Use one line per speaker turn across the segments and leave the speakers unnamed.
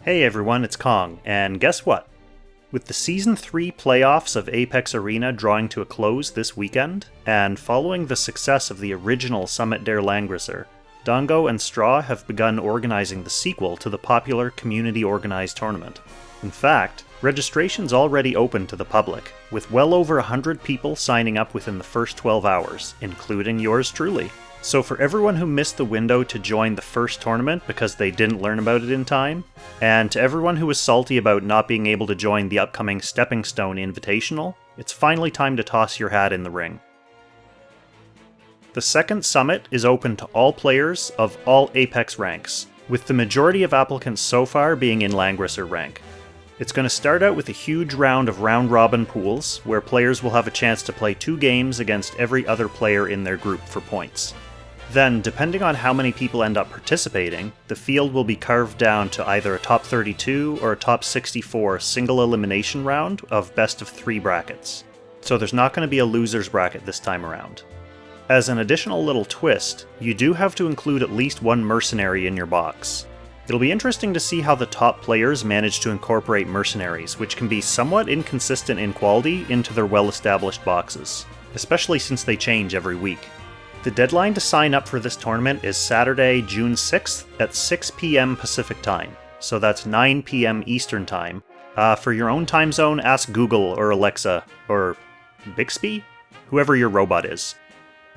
Hey everyone, it's Kong, and guess what? With the Season 3 playoffs of Apex Arena drawing to a close this weekend, and following the success of the original Summit Dare Langrisser, Dongo and Straw have begun organizing the sequel to the popular community-organized tournament. In fact, registration's already open to the public, with well over 100 people signing up within the first 12 hours, including yours truly. So for everyone who missed the window to join the first tournament because they didn't learn about it in time, and to everyone who was salty about not being able to join the upcoming Stepping Stone Invitational, it's finally time to toss your hat in the ring. The second summit is open to all players of all Apex ranks, with the majority of applicants so far being in Langrisser rank. It's going to start out with a huge round of round-robin pools, where players will have a chance to play 2 games against every other player in their group for points. Then, depending on how many people end up participating, the field will be carved down to either a top 32 or a top 64 single elimination round of best of 3 brackets. So there's not going to be a loser's bracket this time around. As an additional little twist, you do have to include at least 1 mercenary in your box. It'll be interesting to see how the top players manage to incorporate mercenaries, which can be somewhat inconsistent in quality, into their well-established boxes, especially since they change every week. The deadline to sign up for this tournament is Saturday, June 6th at 6 p.m. Pacific Time, so that's 9 p.m. Eastern Time. For your own time zone, ask Google or Alexa, or Bixby? Whoever your robot is.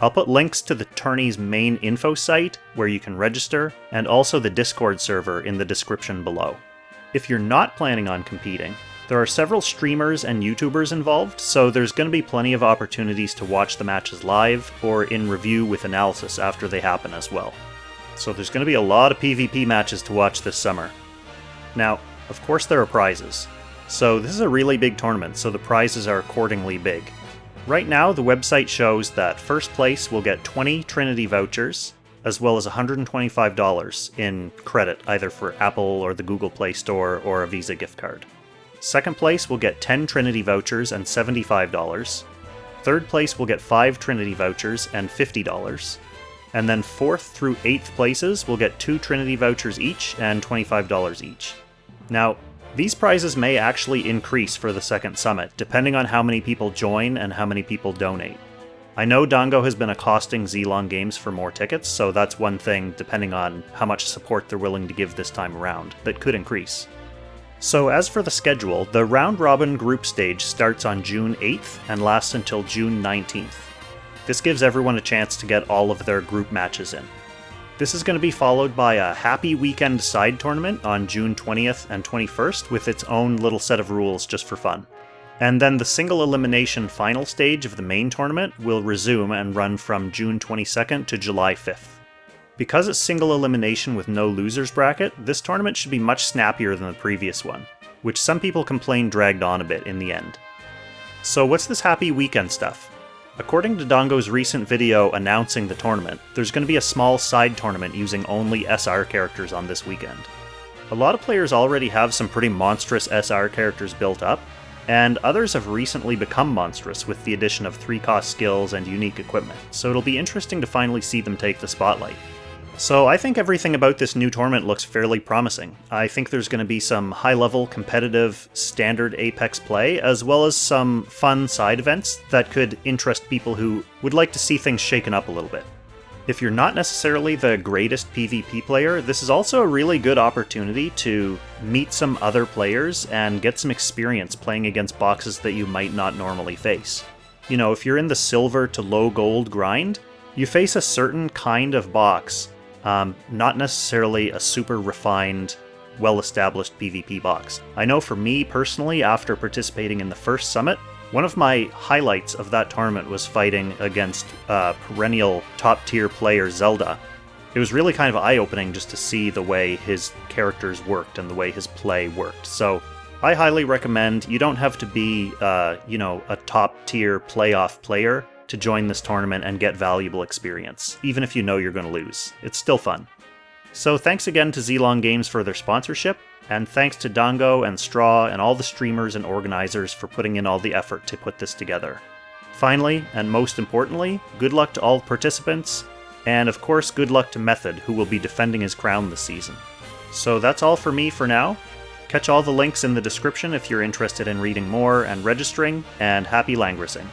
I'll put links to the tourney's main info site, where you can register, and also the Discord server in the description below. If you're not planning on competing, there are several streamers and YouTubers involved, so there's going to be plenty of opportunities to watch the matches live, or in review with analysis after they happen as well. So there's going to be a lot of PvP matches to watch this summer. Now, of course there are prizes. So this is a really big tournament, so the prizes are accordingly big. Right now, the website shows that first place will get 20 Trinity vouchers, as well as $125 in credit, either for Apple or the Google Play Store or a Visa gift card. Second place will get 10 Trinity vouchers and $75. Third place will get 5 Trinity vouchers and $50. And then 4th through 8th places will get 2 Trinity vouchers each and $25 each. Now, these prizes may actually increase for the second summit, depending on how many people join and how many people donate. I know Dongo has been accosting Zlong Games for more tickets, so that's one thing, depending on how much support they're willing to give this time around, that could increase. So as for the schedule, the round-robin group stage starts on June 8th and lasts until June 19th. This gives everyone a chance to get all of their group matches in. This is going to be followed by a Happy Weekend side tournament on June 20th and 21st with its own little set of rules just for fun. And then the single elimination final stage of the main tournament will resume and run from June 22nd to July 5th. Because it's single elimination with no losers bracket, this tournament should be much snappier than the previous one, which some people complained dragged on a bit in the end. So what's this Happy Weekend stuff? According to Dongo's recent video announcing the tournament, there's going to be a small side tournament using only SR characters on this weekend. A lot of players already have some pretty monstrous SR characters built up, and others have recently become monstrous with the addition of 3-cost skills and unique equipment, so it'll be interesting to finally see them take the spotlight. So I think everything about this new tournament looks fairly promising. I think there's going to be some high-level, competitive, standard Apex play, as well as some fun side events that could interest people who would like to see things shaken up a little bit. If you're not necessarily the greatest PvP player, this is also a really good opportunity to meet some other players and get some experience playing against boxes that you might not normally face. You know, if you're in the silver to low gold grind, you face a certain kind of box. Not necessarily a super refined, well-established PvP box. I know for me personally, after participating in the first summit, one of my highlights of that tournament was fighting against perennial top-tier player Zelda. It was really kind of eye-opening just to see the way his characters worked and the way his play worked. So I highly recommend, you don't have to be, a top-tier playoff player to join this tournament and get valuable experience, even if you know you're going to lose. It's still fun. So thanks again to Zlong Games for their sponsorship, and thanks to Dongo and Straw and all the streamers and organizers for putting in all the effort to put this together. Finally, and most importantly, good luck to all participants, and of course good luck to Method, who will be defending his crown this season. So that's all for me for now. Catch all the links in the description if you're interested in reading more and registering, and happy Langrissing!